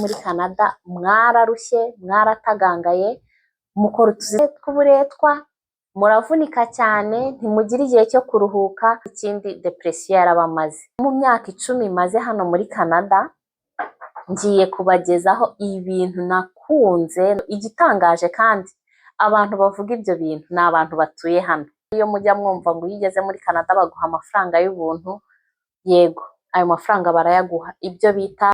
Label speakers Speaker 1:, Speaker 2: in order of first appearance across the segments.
Speaker 1: muri Canada mwararushye mwaratagangaye mukora utuzi tw'uburetwa muravunika cyane ntimugira igihe cyo kuruhuka ikindi depression yarabamaze mu myaka 10 maze hano muri Canada ngiye kubagezaho ibintu nakunze igitangaje kandi abantu bavuga ibyo bintu ni abantu batuye hano iyo mujya mwumva ngo yigeze muri Canada baguha amafaranga y'ubuntu yego ayo mafaranga barayaguha ibyo bita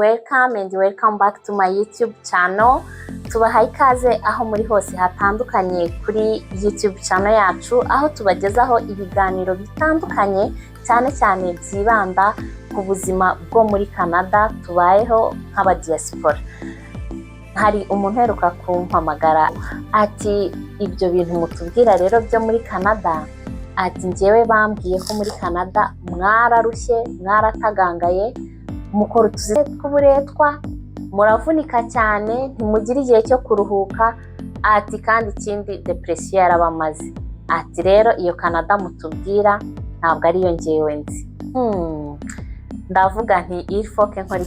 Speaker 1: Welcome and welcome back to my YouTube channel. Tubahaye ikaze aho muri hose hatandukanye kuri YouTube channel yacu aho tubagezaho ibiganiro bitandukanye cyane cyane byibanda ku buzima bwo muri Canada tubayeho nk'aba diaspora. Hari umuntu heruka kumpamagara ati ibyo bintu mutubwira rero byo muri Canada ati njyewe bambwiye ko muri Canada mwararushye mwaratagangaye mukora utuzi tw'uburetwa muravunika cyane ntimugira igihe cyo kuruhuka ati kandi ikindi depression yarabamaze ati rero iyo Canada mutubwira ntabwo ari yo ngewe nzi ndavuga nti irifoke nkora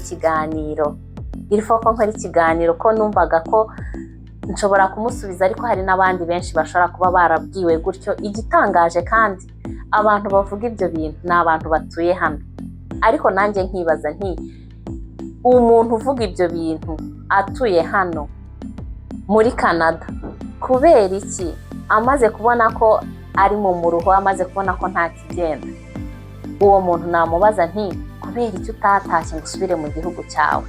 Speaker 1: ikiganiro ko numvaga ko nshobora kumusubiza ariko hari n'abandi benshi bashobora kuba barabwiwe gutyo igitangaje kandi abantu bavuga ibyo bintu ni abantu batuye hano ariko nanjye nkibaza nti umuntu uvuga ibyo bintu atuye hano muri Canada kubera iki amaze kubona ko ari mu muruho amaze kubona ko nta kigenda uwo muntu namubaza nti kubera iki utatashye ngo usubire mu gihugu cyawe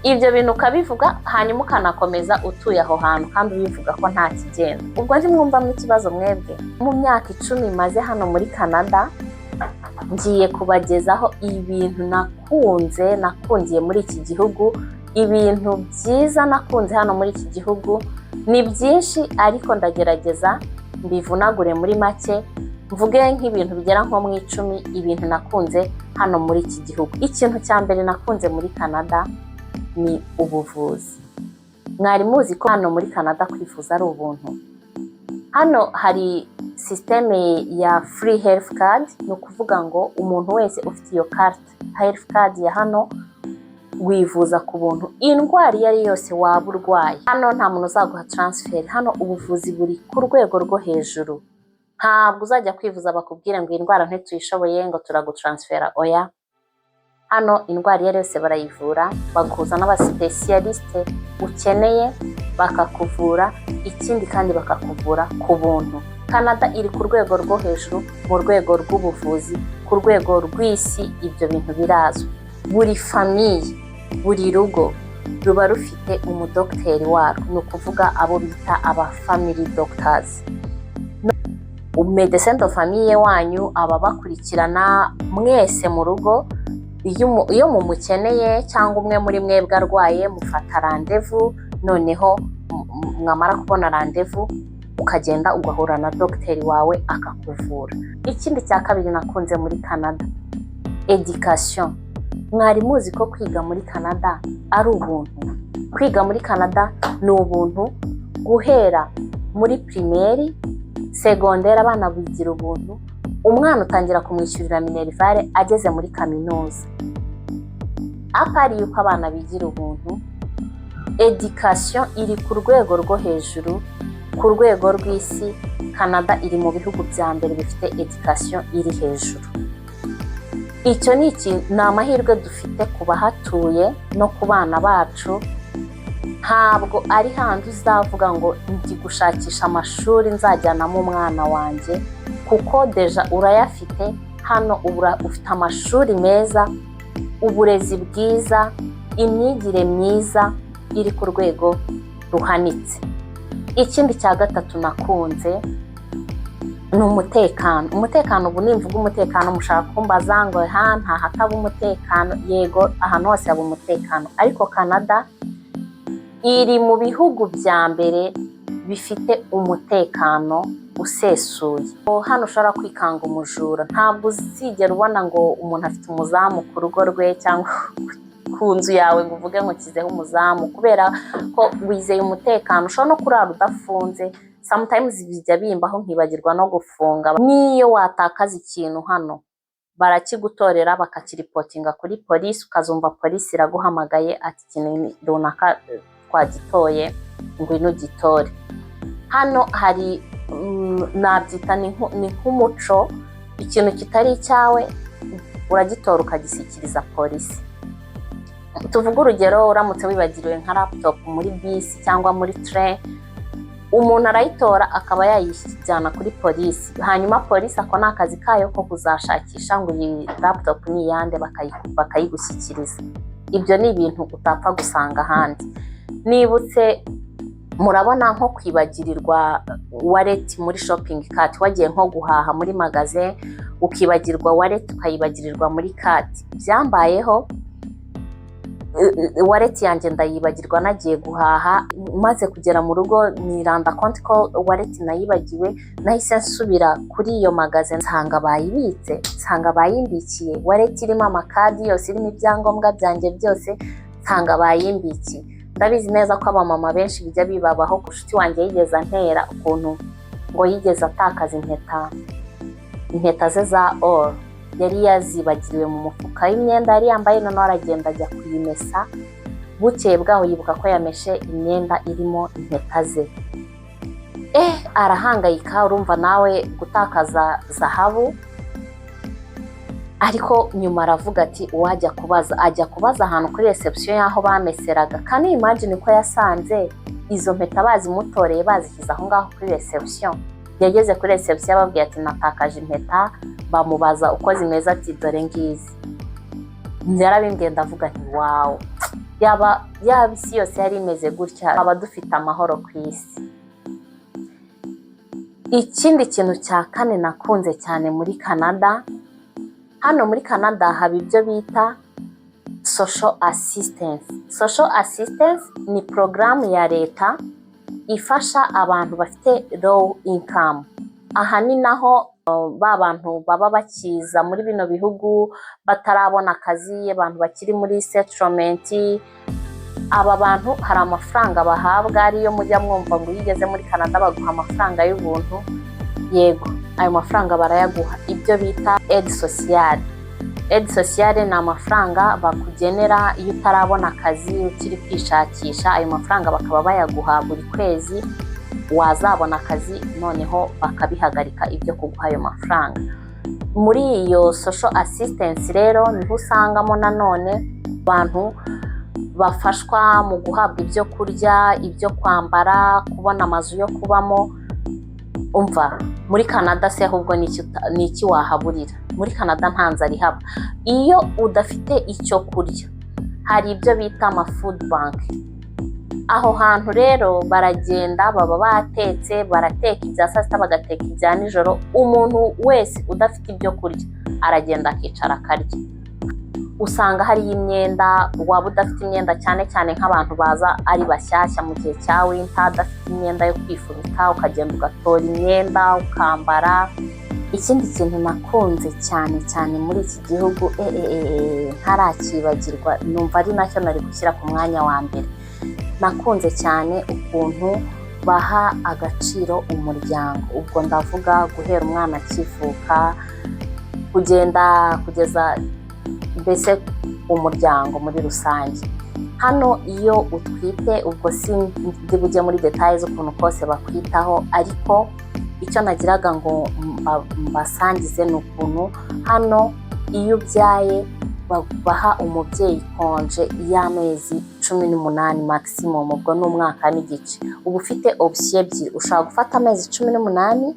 Speaker 1: ibyo bintu ukabivuga hanyuma ukanakomeza utuye aho hantu kandi ubivuga ko nta kigenda ubwo ntimwumva mu kibazo mwebwe mu myaka 10 maze hano muri Canada ngiye kubagezaho ibintu nakundiye muri iki gihugu ibintu byiza nakunze hano muri iki gihugu ni byinshi ariko ndagerageza mbivunagure muri make mvuge nk'ibintu bigera nko mu 10 ibintu nakunze hano muri iki gihugu. Ikintu cya mbere nakunze muri Canada ni ubuvuzi. Mwari muzi ko hano muri Canada kwivuza ari ubuntu. Hano hari systeme ya free health card no kuvuga ngo umuntu wese ufite iyo card health card ya hano wivuza ku buntu indwara yari yose waba urwaye hano nta muntu uzaguha transfer hano ubuvuzi buri ku rwego rwo hejuru ntabwo uzajya kwivuza bakubwire ngo indwara ntituyishoboye ngo turagutransfera oya hano indwara yari yose barayivura baguhuza n'abaspecialiste ukeneye bakakuvura ikindi kandi bakakuvura ku buntu. Canada iri ku rwego rwo hejuru mu rwego rw'ubuvuzi ku rwego rw'isi ibyo bintu birazwi buri famille buri rugo ruba rufite umudokiteri warwo no kuvuga abo bita aba family doctors medecin de famille wanyu aba bakurikirana mwese mu rugo iyo mumukeneye cyangwa umwe muri mwebwe arwaye mufata rendez-vous noneho mwamara kubona rendez-vous ukagenda ugahura na docteur wawe akakuvura. Ikindi cya kabiri nakunze muri Canada education. Mwari muzi ko kwiga muri Canada ari ubuntu. Kwiga muri Canada ni ubuntu guhera muri primaire secondaire abana bigira ubuntu umwana utangira kumwishyurira minerivare ageze muri kaminuza apari yuko abana bigira ubuntu. Education iri ku rwego rwo hejuru ku rwego rw'isi. Canada iri mu bihugu bya mbere bifite education iri hejuru. Icyo ni amahirwe dufite kuba hatuye no ku bana bacu. Ntabwo ari handi uzavuga ngo ndi gushakisha amashuri nzajyanamo umwana wanjye kuko deja urayafite hano ufite amashuri meza uburezi bwiza imyigire myiza iri ku rwego ruhanitse. Ikindi cya gatatu nakunze ni umutekano ubu nimvuga umutekano mushaka kumbaza ngo nta hataba umutekano yego ahantu hose haba umutekano ariko Canada iri mu bihugu bya mbere bifite umutekano usesuye. Hano ushobora kwikanga umujura, ntabwo uzigera ubona ngo umuntu afite umuzamu ku rugo rwe cyangwa ku nzu yawe ngo uvuge ngo kizeho umuzamu, kubera ko wizeye umutekano. Ushobora no kurara udafunze. Sometimes bijya bimbaho nkibagirwa no gufunga. Niyo watakaza ikintu hano barakigutorera bakakiripotinga kuri polisi, ukazumva polisi iraguhamagaye ati ikintu runaka twagitoye ngwino ugitore. Hano hari nabyita ni nk'umuco, ikintu kitari icyawe uragitora ukagishyikiriza polisi. Tuvuga urugero, uramutse wibagiriwe nka laptop muri bisi cyangwa muri train, umuntu arayitora akaba yayijyana kuri polisi, hanyuma polisi ako ni akazi kayo ko kuzashakisha ngo iyi laptop ni iyande bakayigushyikiriza. Ibyo ni ibintu utapfa gusanga ahandi. Nibutse, murabona nko kwibagirirwa wallet muri shopping cart, wagiye nko guhaha muri magasin ukibagirwa wallet ukayibagirirwa muri cart. Byambayeho, wallet yanjye ndayibagirwa nagiye guhaha, maze kugera mu rugo niranda konti ko wallet nayibagiwe, nahise nsubira kuri iyo magasin nsanga bayibitse, nsanga bayimbikiye. Wallet irimo amakadi yose, irimo ibyangombwa byanjye byose, nsanga bayimbikiye. Ndabizi neza ko abamama benshi bijya bibabaho. Ku nshuti wanjye yigeze antera ukuntu ngo yigeze atakaza impeta ze za or, yari yazibagiriwe mu mufuka w'imyenda yari yambaye, noneho aragenda ajya kuyimesa. Bukeye bwaho yibuka ko yameshe imyenda irimo impeta ze. Arahangayika. Urumva nawe gutakaza zahabu. Ariko nyuma aravuga ati uwajya kubaza, ajya kubaza ahantu kuri reception y'aho bameseraga. Kandi imagine ko yasanze izo mpeta bazimutoreye bazishyize aho ngaho kuri reception. Yageze kuri reception ababwiye ati natakaje impeta, bamubaza uko zimeze ati dore ngizi. Yarabimbwiye ndavuga nti wow, yaba isi yose yari imeze gutya, aba dufite amahoro ku isi. Ikindi kintu cya kane nakunze cyane muri Canada, hano muri Canada haba ibyo bita social assistance. Social assistance ni porogaramu ya leta ifasha abantu bafite low income. Aha ni naho ba bantu baba bakiza muri bino bihugu batarabona akazi, abantu bakiri muri settlement. Aba bantu hari amafaranga bahabwa, ariyo mujya mwumva ngo yigeze muri Canada baguha amafaranga y'ubuntu. Yego, ayo mafaranga barayaguha. Ibyo bita aide sociale. Aide sociale ni amafaranga bakugenera iyo utarabona akazi, ukiri kwishakisha. Ayo mafaranga bakaba bayaguha buri kwezi, wazabona akazi noneho bakabihagarika ibyo kuguha ayo mafaranga. Muri iyo social assistance rero niho usangamo nanone abantu bafashwa mu guhabwa ibyo kurya, ibyo kwambara, kubona amazu yo kubamo. Umva, muri Canada se ahubwo ni iki wahaburira? Muri Canada nta nzara ihaba. Iyo udafite icyo kurya, hari ibyo bita ama food bank. Aho hantu rero baragenda baba batetse, barateka ibya saa sita bagateka ibya nijoro. Umuntu wese udafite ibyo kurya aragenda akicara akarya. Usanga hari imyenda, waba udafite imyenda cyane cyane nk'abantu baza ari bashyashya mu gihe cya winter, adafite imyenda yo kwifubika, ukagenda ugatora imyenda ukambara. Ikindi kintu nakunze cyane muri iki gihugu ntarakibagirwa, numva ari nacyo nari gushyira ku mwanya wa mbere, nakunze cyane ukuntu baha agaciro umuryango. Ubwo ndavuga guhera umwana akivuka kugenda kugeza mbese umuryango muri rusange. Hano iyo utwite, ubwo ndi bujye muri details z'ukuntu kose bakwitaho, ariko icyo nagiraga ngo mbasangize ni ukuntu hano iyo ubyaye baha umubyeyi konje y'amezi 18 maximum, ubwo n'umwaka n'igice. Uba ufite option ebyiri, ushobora gufata amezi 18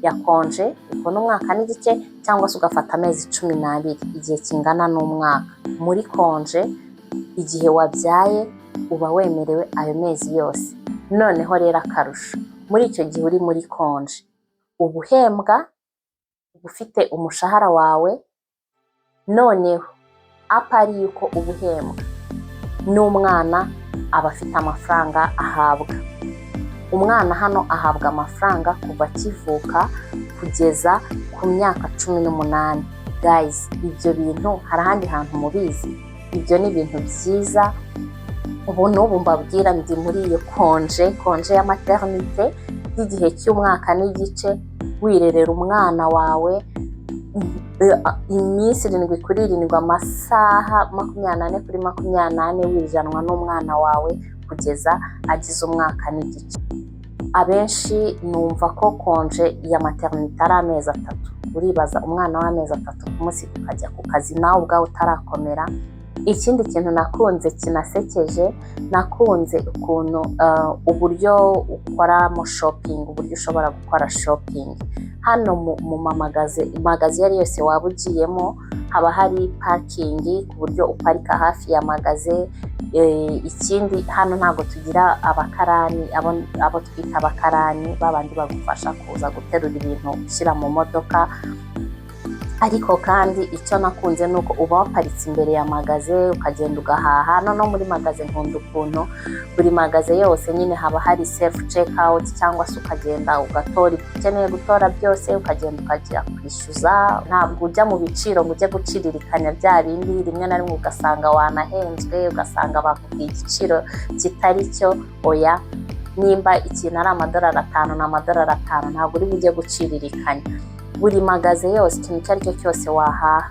Speaker 1: ya konje, ubwo n'umwaka n'igice, cyangwa se ugafata amezi 12, igihe kingana n'umwaka. Muri konje, igihe wabyaye uba wemerewe ayo mezi yose. Noneho rero akarusho, muri icyo gihe uri muri konje uba uhembwa, uba ufite umushahara wawe, noneho apari yuko uba uhembwa n'umwana aba afite amafaranga ahabwa. umwana hano ahabwa amafaranga kuva akivuka kugeza ku myaka 18. Guys, ibyo bintu hari ahandi hantu mubizi? Ibyo ni ibintu byiza. Ubu n'ubu mbabwira ndi muri iyo konje ya maternité y'igihe cy'umwaka n'igice, wirerera umwana wawe iminsi 7 kuri 7, amasaha 24 kuri 24, wijanwa n'umwana wawe kugeza agize umwaka n'igice. Abenshi numva ko konje ya maternité ari amezi 3. Uribaza umwana w'amezi 3 kumusi ukajya ku kazi nawe ubwawe utarakomera. Ikindi kintu nakunze kinasekeje, nakunze ukuntu uburyo ukoramo shopping, uburyo ushobora gukora shopping. Hano mu magazi yari yose waba ugiyemo haba hari parking ku buryo uparika hafi ya magaze. Ikindi hano ntago tugira abakarani, abo twita abakarani babandi bagufasha kuza guterura ibintu ushyira mu modoka. Ariko kandi icyo nakunze nuko uba waparitse imbere ya magaze ukagenda ugahaha. No muri magaze nkunda ukuntu buri magaze yose nyine haba hari self checkout, cyangwa se ukagenda ugatora ibyo ukeneye gutora byose, ukagenda ukajya kwishyuza. Ntabwo ujya mu biciro ngo ujye guciririkanya bya bindi, rimwe na rimwe ugasanga wanahenzwe, ugasanga bakubwiye igiciro kitari cyo. Oya, nimba ikintu ari $5 na $5, ntabwo uri bujye guciririkanya. Buri magaze yose ikintu icyo ari cyo cyose wahaha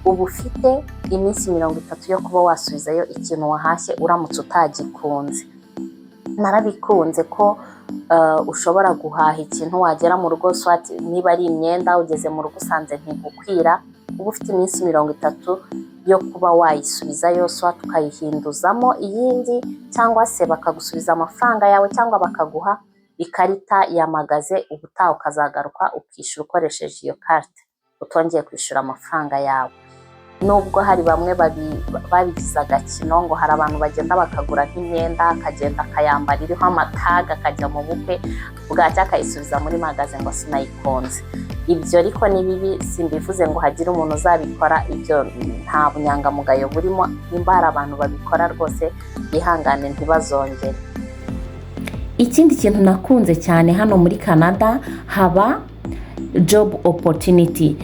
Speaker 1: uba ufite iminsi 30 yo kuba wasubizayo ikintu wahashye uramutse utagikunze. Narabikunze ko ushobora guhaha ikintu wagera mu rugo, swati niba ari imyenda ugeze mu rugo usanze ntigukwira, uba ufite iminsi 30 yo kuba wayisubizayo, swati ukayihinduzamo iyindi, cyangwa se bakagusubiza amafaranga yawe, cyangwa bakaguha ikarita ya magaze, ubutaha ukazagaruka ukishyura ukoresheje iyo carte, utongeye kwishyura amafaranga yawe. Nubwo hari bamwe babigize agakino, ngo hari abantu bagenda bakagura nk'imyenda akagenda akayambara iriho amataga akajya mu bukwe, bwacya akayisubiza muri magaze ngo sinayikunze. Ibyo ariko ni bibi, simbivuze ngo hagire umuntu uzabikora, ibyo nta bunyangamugayo burimo. Nimba hari abantu babikora rwose bihangane ntibazongere. Ikindi kintu nakunze cyane hano muri Canada, haba job opportunity.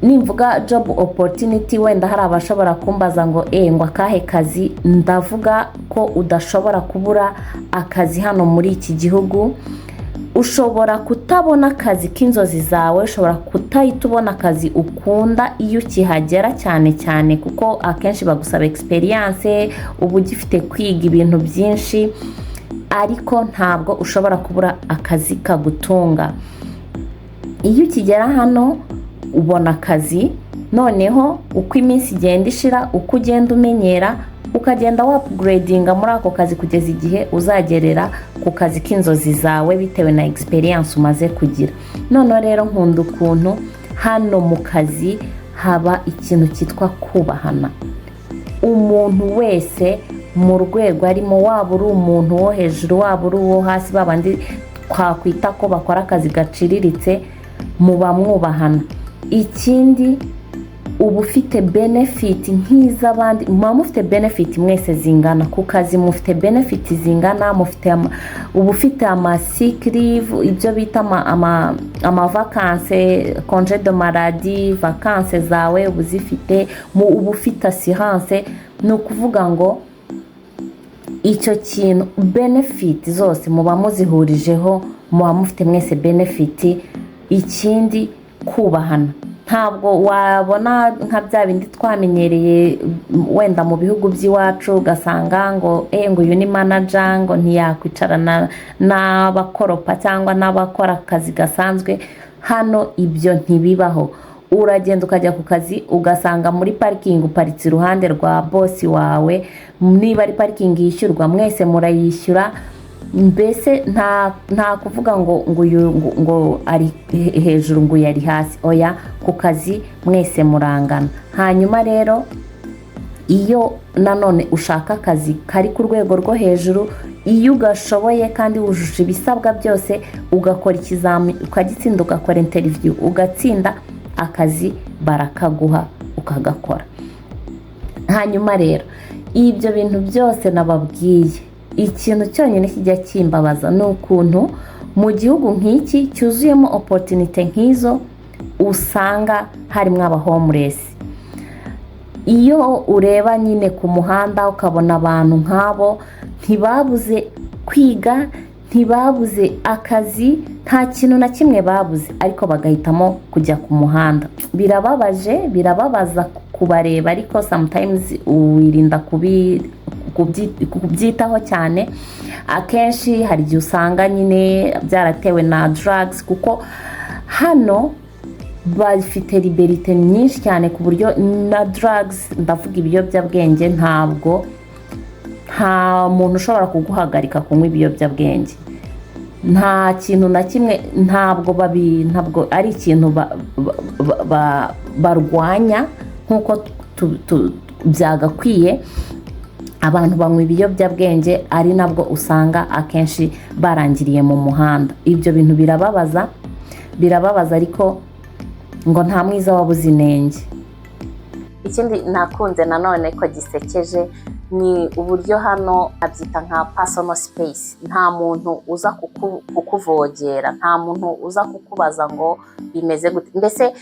Speaker 1: Nimvuga job opportunity, wenda hari abashobora kumbaza ngo ngo akahe kazi. Ndavuga ko udashobora kubura akazi hano muri iki gihugu. Ushobora kutabona akazi k'inzozi zawe, ushobora kutahita ubona akazi ukunda iyo ukihagera, cyane kuko akenshi bagusaba experience, uba ugifite kwiga ibintu byinshi, ariko ntabwo ushobora kubura akazi kagutunga. Iyo ukigera hano ubona akazi, noneho uko iminsi igenda ishira, uko ugenda umenyera, ukagenda upgradinga muri ako kazi kugeza igihe uzagerera ku kazi k'inzozi zawe bitewe na experience umaze kugira. None rero nkunda ukuntu hano mu kazi haba ikintu cyitwa kubahana. Umuntu wese mu rwego arimo, waba uri umuntu wo hejuru, waba uri uwo hasi, babandi twakwita ko bakora akazi gaciriritse, muba mwubahana. Ikindi uba ufite benefit nk'iz'abandi, muba mufite benefit mwese zingana. Ku kazi mufite benefit zingana, uba ufite ama sick leave, ibyo bita ama vacances, congé de maladie, vacances zawe uba uzifite, uba ufite assurance. Ni ukuvuga ngo icyo kintu benefit zose muba muzihurijeho, muba mufite mwese benefit. Ikindi kubahana. Ntabwo wabona nka bya bindi twamenyereye wenda mu bihugu by'iwacu, ugasanga ngo uyu ni manager, ngo ntiyakwicarana n'abakoropa cyangwa n'abakora akazi gasanzwe. Hano ibyo ntibibaho. Uragenda ukajya ku kazi ugasanga muri parking uparitse iruhande rwa boss wawe. Niba ari parking yishyurwa, mwese murayishyura. Mbese nta kuvuga ngo ari hejuru ngo yari hasi. Oya, ku kazi mwese murangana. Hanyuma rero iyo nanone ushaka akazi kari ku rwego rwo hejuru, iyo ugashoboye kandi wujuje ibisabwa byose, ugakora ikizami ukagitsinda, ugakora interview ugatsinda, akazi barakaguha ukagakora. Hanyuma rero ibyo bintu byose nababwiye, ikintu cyonyine kijya kimbabaza ni ukuntu mu gihugu nk'iki cyuzuyemo opportunity nk'izo usanga harimo aba homeless. Iyo ureba nyine ku muhanda ukabona abantu nk'abo ntibabuze kwiga, ntibabuze akazi, nta kintu na kimwe babuze, ariko bagahitamo kujya ku muhanda. Birababaza kubareba, ariko sometimes wirinda kubyitaho cyane. Akenshi hari igihe usanga nyine byaratewe na drugs, kuko hano bafite liberite nyinshi cyane ku buryo na drugs, ndavuga ibiyobyabwenge, nta muntu ushobora kuguhagarika kunywa ibiyobyabwenge. Nta kintu na kimwe, ntabwo ari ikintu barwanya nk'uko byagakwiye. Abantu banywa ibiyobyabwenge ari nabwo usanga akenshi barangiriye mu muhanda. Ibyo bintu birababaza, ariko ngo nta mwiza wabuze inenge. Ikindi nakunze nanone ko gisekeje ni uburyo hano abyita nka personal space. Nta muntu uza kukuvogera, nta muntu uza kukubaza ngo bimeze gute. Mbese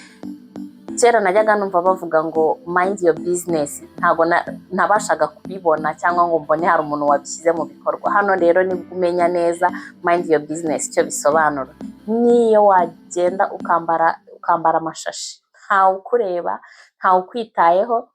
Speaker 1: kera najyaga numva bavuga ngo mind your business, ntago nabashaga kubibona cyangwa ngo mbone hari umuntu wabishyize mu bikorwa. Hano rero nibwo umenya neza mind your business icyo bisobanura. Niyo wagenda ukambara amashashi, ntawe ukureba, ntawe ukwitayeho,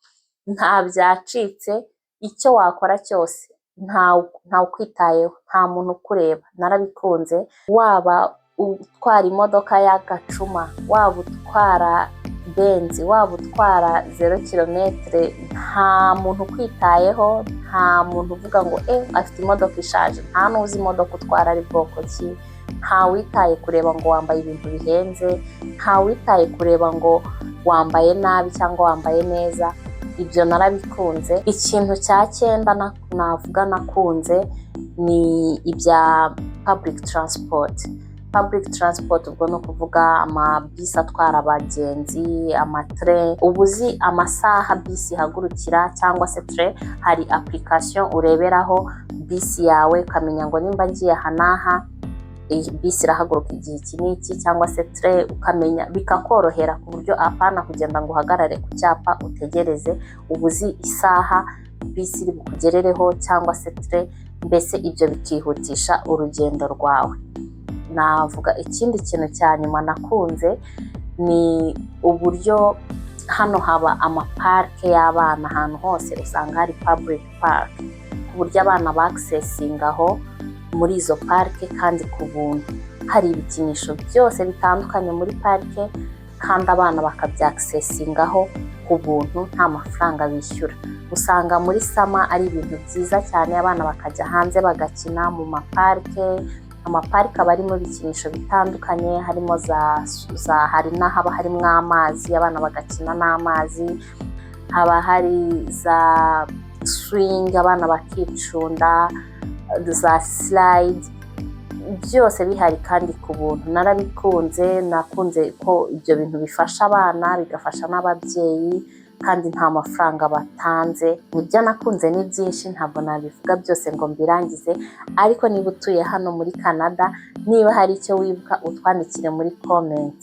Speaker 1: nta byacitse, icyo wakora cyose ntawe ukwitayeho, nta muntu ukureba. Narabikunze. Waba utwara imodoka y'agacuma, waba utwara benzi, waba utwara 0 kilometre, nta muntu ukwitayeho, nta muntu uvuga ngo afite imodoka ishaje. Nta n'uzi imodoka utwara ari bwoko ki. Nta witaye kureba ngo wambaye ibintu bihenze, nta witaye kureba ngo wambaye nabi cyangwa wambaye neza. Ibyo narabikunze. Ikintu cya 9 navuga nakunze ni ibya public transport. Public transport ubwo no kuvuga amabisi atwara abagenzi, amatrain. Ubuzi amasaha bisi hagurukira cyangwa se train, hari application ureberaho bisi yawe ukamenya ngo nimba ngiye hanaha bisi irahaguruka igihe iki n'iki, cyangwa se train ukamenya, bikakorohera ku buryo apana kugenda ngo uhagarare ku cyapa utegereze. Ubuzi isaha bisi iri bukugerereho cyangwa se train, mbese ibyo bikihutisha urugendo rwawe. Navuga ikindi kintu cya nyuma nakunze ni uburyo hano haba amaparke y'abana. Ahantu hose usanga hari public park, ku buryo abana baccessingaho muri izo parke kandi ku buntu. Hari ibikinisho byose bitandukanye muri parke kandi abana bakabyaccessingaho ku buntu, nta mafaranga bishyura. Usanga muri sama ari ibintu byiza cyane, abana bakajya hanze bagakina mu maparke. Amaparike aba arimo ibikinisho bitandukanye, harimo hari n'ahaba harimo amazi, abana bagakina n'amazi. Haba hari za swing, abana bakicunda, za slide, byose bihari kandi ku buntu. Narabikunze. Nakunze ko ibyo bintu bifasha abana, bigafasha n'ababyeyi, kandi nta mafaranga batanze. Ibyo nakunze ni byinshi, ntabwo nabivuga byose ngo mbirangize, ariko niba utuye hano muri Canada, niba hari icyo wibuka utwandikire muri comment.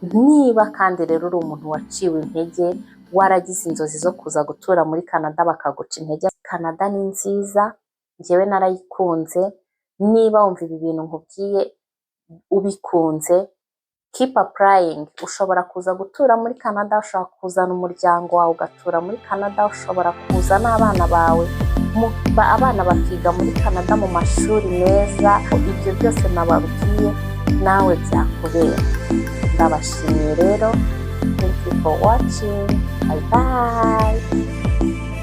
Speaker 1: Niba kandi rero uri umuntu waciwe intege, waragize inzozi zo kuza gutura muri Canada bakaguca intege, Canada ni nziza, njyewe narayikunze. Niba wumva ibi bintu nkubwiye ubikunze, keep applying. Ushobora kuza gutura muri Canada, ushobora kuzana umuryango wawe ugatura muri Canada, ushobora kuzana abana bawe, abana bakiga muri Canada mu mashuri meza. Ibyo byose nababwiye nawe byakubera. Ndabashimiye rero. Thank you for watching. Bye bye.